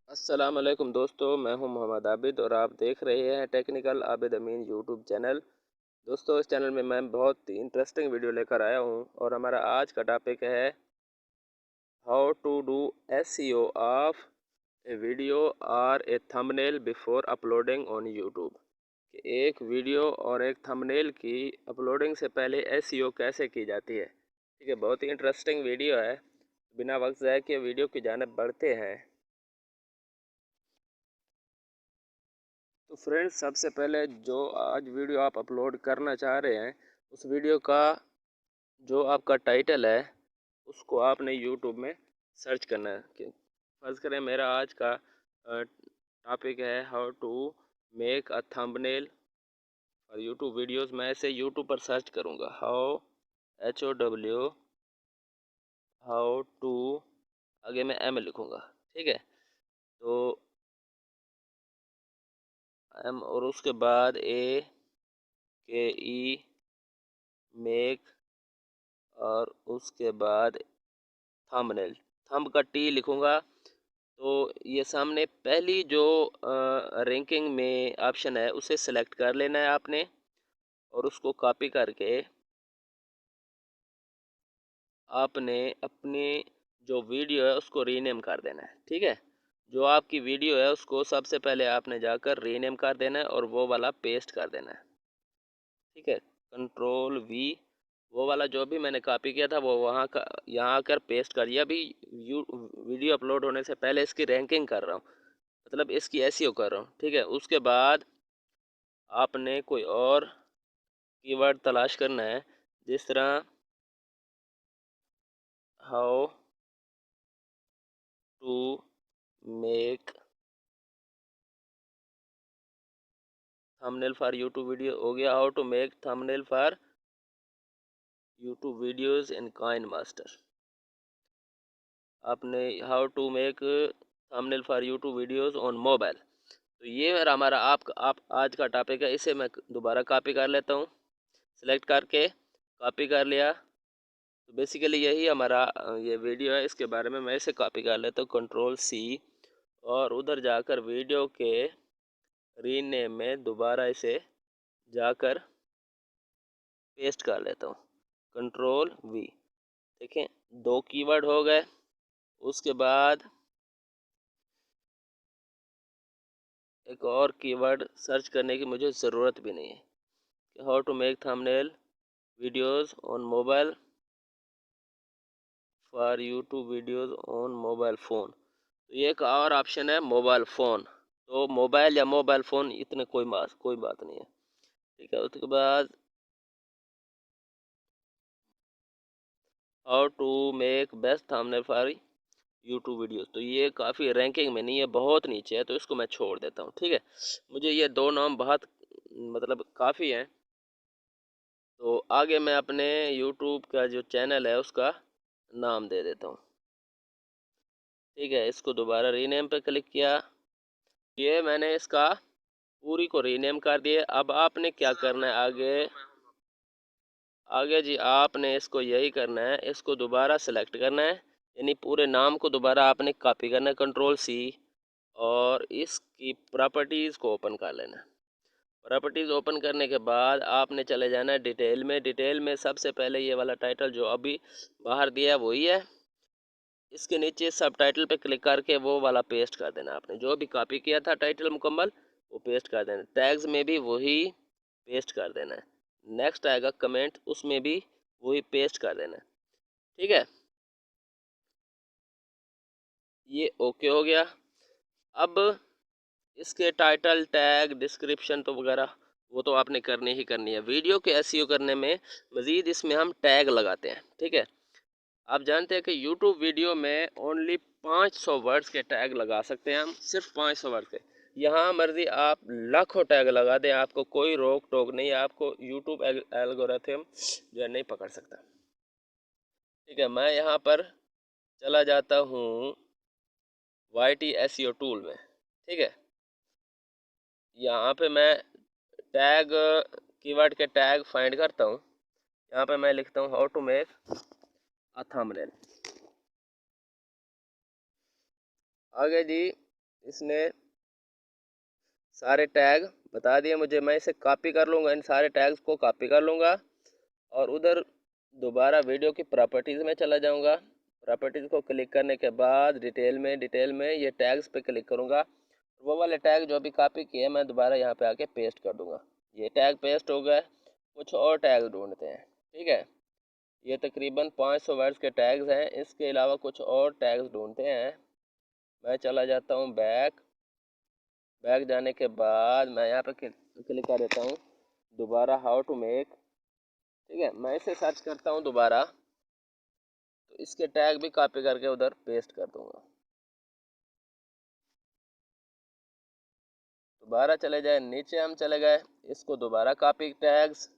अस्सलाम वालेकुम दोस्तों, मैं हूं मोहम्मद आबिद और आप देख रहे हैं टेक्निकल आबिद अमीन यूट्यूब चैनल। दोस्तों, इस चैनल में मैं बहुत ही इंटरेस्टिंग वीडियो लेकर आया हूं और हमारा आज का टॉपिक है how to do SEO of a video और a thumbnail before uploading on YouTube. एक वीडियो और एक थंबनेल की अपलोडिंग से पहले एसईओ कैसे की जाती है। ठीक है, बहुत ही इंटरेस्टिंग वीडियो है। बिना वक्त ज़ाय किए वीडियो की जानिब बढ़ते हैं। तो फ्रेंड्स, सबसे पहले जो आज वीडियो आप अपलोड करना चाह रहे हैं, उस वीडियो का जो आपका टाइटल है उसको आपने यूट्यूब में सर्च करना है। फ़र्ज़ करें मेरा आज का टॉपिक है how to make a thumbnail और यूट्यूब वीडियोस। मैं इसे यूट्यूब पर सर्च करूँगा, हाउ टू, आगे मैं एम लिखूँगा। ठीक है, तो एम और उसके बाद ए के ई मेक और उसके बाद थंबनेल, थंब का टी लिखूँगा। तो ये सामने पहली जो रैंकिंग में ऑप्शन है उसे सेलेक्ट कर लेना है आपने और उसको कॉपी करके आपने अपनी जो वीडियो है उसको रीनेम कर देना है। ठीक है, जो आपकी वीडियो है उसको सबसे पहले आपने जाकर रीनेम कर देना है और वो वाला पेस्ट कर देना है। ठीक है, कंट्रोल वी, वो वाला जो भी मैंने कॉपी किया था वो वहाँ का यहाँ आकर पेस्ट कर दिया। अभी वीडियो अपलोड होने से पहले इसकी रैंकिंग कर रहा हूँ, मतलब इसकी एसईओ कर रहा हूँ। ठीक है, उसके बाद आपने कोई और कीवर्ड तलाश करना है, जिस तरह how to make thumbnail for YouTube video हो गया। How to make thumbnail for YouTube videos in KineMaster. आपने how to make thumbnail for YouTube videos on mobile. तो ये मेरा हमारा आप आज का टॉपिक है। इसे मैं दोबारा कॉपी कर लेता हूँ, सेलेक्ट करके कॉपी कर लिया। तो बेसिकली यही हमारा ये वीडियो है। इसके बारे में मैं इसे कॉपी कर लेता हूँ, कंट्रोल सी, और उधर जाकर वीडियो के रीनेम में दोबारा इसे जाकर पेस्ट कर लेता हूँ, कंट्रोल वी। देखें, दो कीवर्ड हो गए। उसके बाद एक और कीवर्ड सर्च करने की मुझे ज़रूरत भी नहीं है, how to make thumbnail videos on mobile for YouTube videos on mobile phone. तो ये एक और ऑप्शन है, मोबाइल फ़ोन। तो मोबाइल या मोबाइल फ़ोन इतने कोई बात नहीं है। ठीक है, उसके बाद how to make best thumbnail for YouTube videos. तो ये काफ़ी रैंकिंग में नहीं है, बहुत नीचे है, तो इसको मैं छोड़ देता हूँ। ठीक है, मुझे ये दो नाम बहुत मतलब काफ़ी हैं। तो आगे मैं अपने यूट्यूब का जो चैनल है उसका नाम दे देता हूँ। ठीक है, इसको दोबारा रीनेम पे क्लिक किया। ये मैंने इसका पूरी को रीनेम कर दिया। अब आपने क्या करना है आगे, आगे जी आपने इसको यही करना है, इसको दोबारा सेलेक्ट करना है, यानी पूरे नाम को दोबारा आपने कॉपी करना है, कंट्रोल सी, और इसकी प्रॉपर्टीज़ को ओपन कर लेना है। प्रॉपर्टीज़ ओपन करने के बाद आपने चले जाना है डिटेल में। डिटेल में सबसे पहले ये वाला टाइटल जो अभी बाहर दिया है वही है। इसके नीचे सब टाइटल पे क्लिक करके वो वाला पेस्ट कर देना। आपने जो भी कॉपी किया था टाइटल मुकम्मल, वो पेस्ट कर देना। टैग्स में भी वही पेस्ट कर देना है। नेक्स्ट आएगा कमेंट, उसमें भी वही पेस्ट कर देना है। ठीक है, ये ओके हो गया। अब इसके टाइटल, टैग, डिस्क्रिप्शन तो वगैरह वो तो आपने करनी ही करनी है। वीडियो के एसईओ करने में मज़ीद इसमें हम टैग लगाते हैं। ठीक है, आप जानते हैं कि यूट्यूब वीडियो में ओनली 500 वर्ड्स के टैग लगा सकते हैं हम, सिर्फ 500 वर्ड के। यहाँ मर्जी आप लाखों टैग लगा दें, आपको कोई रोक टोक नहीं है, आपको यूट्यूब एल्गोरिथम जो है नहीं पकड़ सकता। ठीक है, मैं यहाँ पर चला जाता हूँ YT SEO टूल में। ठीक है, यहाँ पे मैं टैग, कीवर्ड के टैग फाइंड करता हूँ। यहाँ पे मैं लिखता हूँ how to make a thumbnail. आगे जी इसने सारे टैग बता दिए मुझे। मैं इसे कॉपी कर लूँगा, इन सारे टैग्स को कॉपी कर लूँगा और उधर दोबारा वीडियो की प्रॉपर्टीज़ में चला जाऊँगा। प्रॉपर्टीज़ को क्लिक करने के बाद डिटेल में ये टैग्स पे क्लिक करूँगा। वो वाले टैग जो अभी कॉपी किए मैं दोबारा यहाँ पे आके पेस्ट कर दूँगा। ये टैग पेस्ट हो गए। कुछ और टैग ढूंढते हैं, ठीक है। ये तकरीबन 500 वर्ड्स के टैग्स हैं। इसके अलावा कुछ और टैग्स ढूंढते हैं। मैं चला जाता हूँ बैक जाने के बाद मैं यहाँ पे क्लिक कर देता हूँ दोबारा हाउ टू मेक, ठीक है। मैं इसे सर्च करता हूँ दोबारा, तो इसके टैग भी कॉपी करके उधर पेस्ट कर दूंगा। दोबारा चले जाए नीचे, हम चले गए, इसको दोबारा कॉपी टैग्स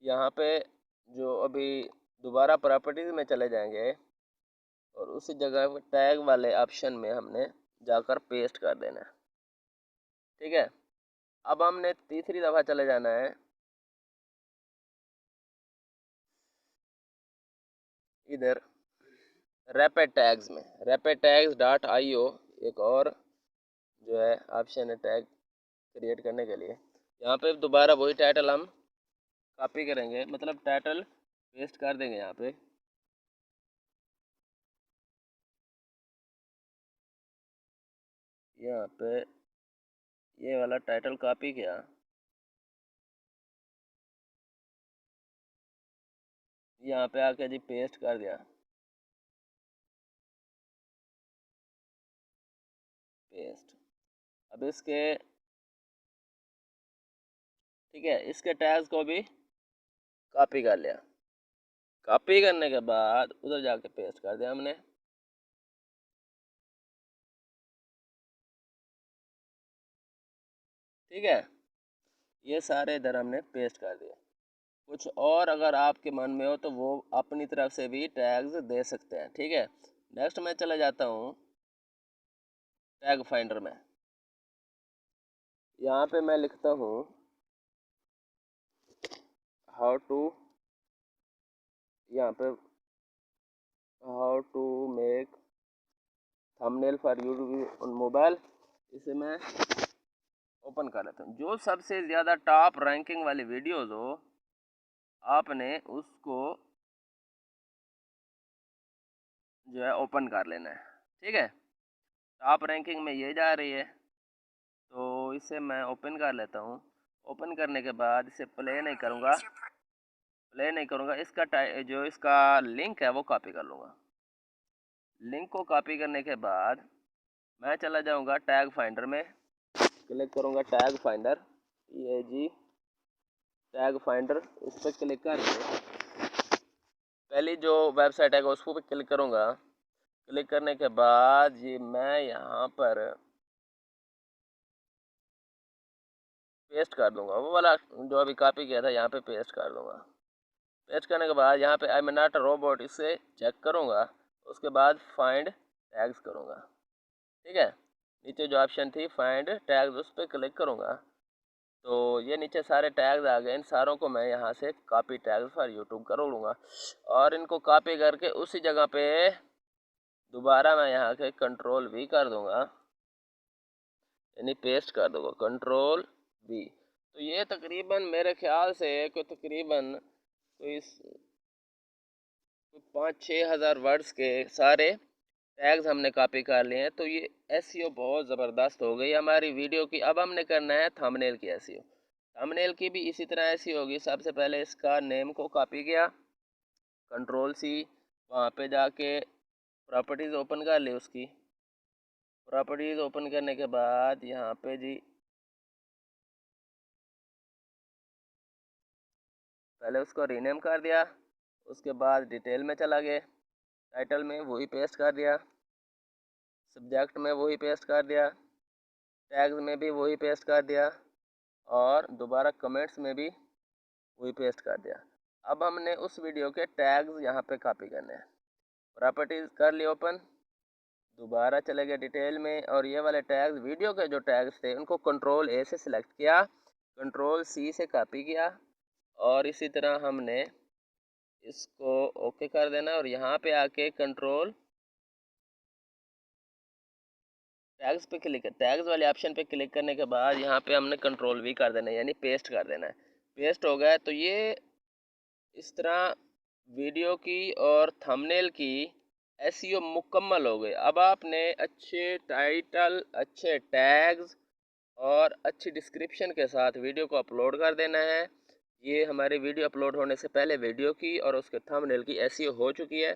यहाँ पे जो अभी दोबारा प्रॉपर्टीज में चले जाएंगे और उसी जगह टैग वाले ऑप्शन में हमने जाकर पेस्ट कर देना है, ठीक है। अब हमने तीसरी दफ़ा चले जाना है इधर रैपिड टैग्स में, रैपिड टैग्स डॉट आई ओ एक और जो है ऑप्शन है टैग क्रिएट करने के लिए। यहाँ पे दोबारा वही टाइटल हम कॉपी करेंगे, मतलब टाइटल पेस्ट कर देंगे यहाँ पे। यहाँ पे ये वाला टाइटल कॉपी किया, यहाँ पे आके जी पेस्ट कर दिया, पेस्ट। अब इसके, ठीक है, इसके टैग्स को भी कॉपी कर लिया। कॉपी करने के बाद उधर जाके पेस्ट कर दिया हमने। ठीक है, ये सारे इधर हमने पेस्ट कर दिए। कुछ और अगर आपके मन में हो तो वो अपनी तरफ से भी टैग्स दे सकते हैं, ठीक है। नेक्स्ट मैं चला जाता हूँ टैग फाइंडर में। यहाँ पे मैं लिखता हूँ हाउ टू, यहाँ पे how to make thumbnail for YouTube on mobile. इसे मैं ओपन कर लेता हूँ। जो सबसे ज़्यादा टॉप रैंकिंग वाली वीडियोज़ हो आपने उसको जो है ओपन कर लेना है, ठीक है। टॉप रैंकिंग में ये जा रही है तो इसे मैं ओपन कर लेता हूँ। ओपन करने के बाद इसे प्ले नहीं करूँगा, इसका जो इसका लिंक है वो कॉपी कर लूँगा। लिंक को कॉपी करने के बाद मैं चला जाऊँगा टैग फाइंडर में, क्लिक करूँगा टैग फाइंडर, ये जी टैग फाइंडर, इस पर क्लिक करके पहली जो वेबसाइट है उस पर क्लिक करूँगा। क्लिक करने के बाद ये मैं यहाँ पर पेस्ट कर दूंगा, वो वाला जो अभी कॉपी किया था यहाँ पे पेस्ट कर दूंगा। पेस्ट करने के बाद यहाँ पे I am not a robot इसे चेक करूँगा। उसके बाद फाइंड टैग्स करूँगा, ठीक है। नीचे जो ऑप्शन थी फाइंड टैग्स उस पर क्लिक करूँगा तो ये नीचे सारे टैग्स आ गए। इन सारों को मैं यहाँ से कॉपी टैग्स फॉर यूट्यूब कर लूँगा और इनको कॉपी करके उसी जगह पे दोबारा मैं यहाँ के कंट्रोल वी कर दूँगा, यानी पेस्ट कर दूँगा कंट्रोल वी। तो ये तकरीबन मेरे ख्याल से कोई तकरीबन कोई 5-6 हज़ार वर्ड्स के सारे टैग्स हमने कॉपी कर लिए हैं। तो ये एसईओ बहुत ज़बरदस्त हो गई हमारी वीडियो की। अब हमने करना है थंबनेल की एसईओ। थंबनेल की भी इसी तरह ऐसी होगी। सबसे पहले इसका नेम को कॉपी किया, कंट्रोल सी, वहाँ पे जाके प्रॉपर्टीज़ ओपन कर ली। उसकी प्रॉपर्टीज़ ओपन करने के बाद यहाँ पे जी पहले उसको रीनेम कर दिया। उसके बाद डिटेल में चला गया, टाइटल में वही पेस्ट कर दिया, सब्जेक्ट में वही पेस्ट कर दिया, टैग्स में भी वही पेस्ट कर दिया और दोबारा कमेंट्स में भी वही पेस्ट कर दिया। अब हमने उस वीडियो के टैग्स यहाँ पे कॉपी करने हैं। प्रॉपर्टीज़ कर ली ओपन, दोबारा चले गए डिटेल में और ये वाले टैग्स वीडियो के जो टैग्स थे उनको कंट्रोल ए से सिलेक्ट किया, कंट्रोल सी से कॉपी किया और इसी तरह हमने इसको ओके कर देना और यहाँ पे आके कंट्रोल टैग्स पे क्लिक टैग्स वाले ऑप्शन पे क्लिक करने के बाद यहाँ पे हमने कंट्रोल वी कर देना है, यानी पेस्ट कर देना है। पेस्ट हो गया तो ये इस तरह वीडियो की और थंबनेल की एसईओ मुकम्मल हो गई। अब आपने अच्छे टाइटल, अच्छे टैग्स और अच्छी डिस्क्रिप्शन के साथ वीडियो को अपलोड कर देना है। ये हमारी वीडियो अपलोड होने से पहले वीडियो की और उसके थंबनेल की एसईओ हो चुकी है।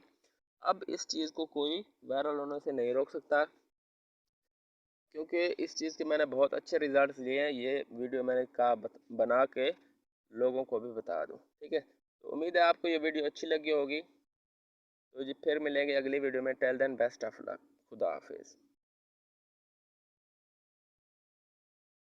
अब इस चीज़ को कोई वायरल होने से नहीं रोक सकता, क्योंकि इस चीज़ के मैंने बहुत अच्छे रिजल्ट्स लिए हैं। ये वीडियो मैंने कहा बना के लोगों को भी बता दूं। ठीक है, तो उम्मीद है आपको ये वीडियो अच्छी लगी होगी। तो जी फिर मिलेंगे अगली वीडियो में। Till then best of luck. खुदा हाफिज़।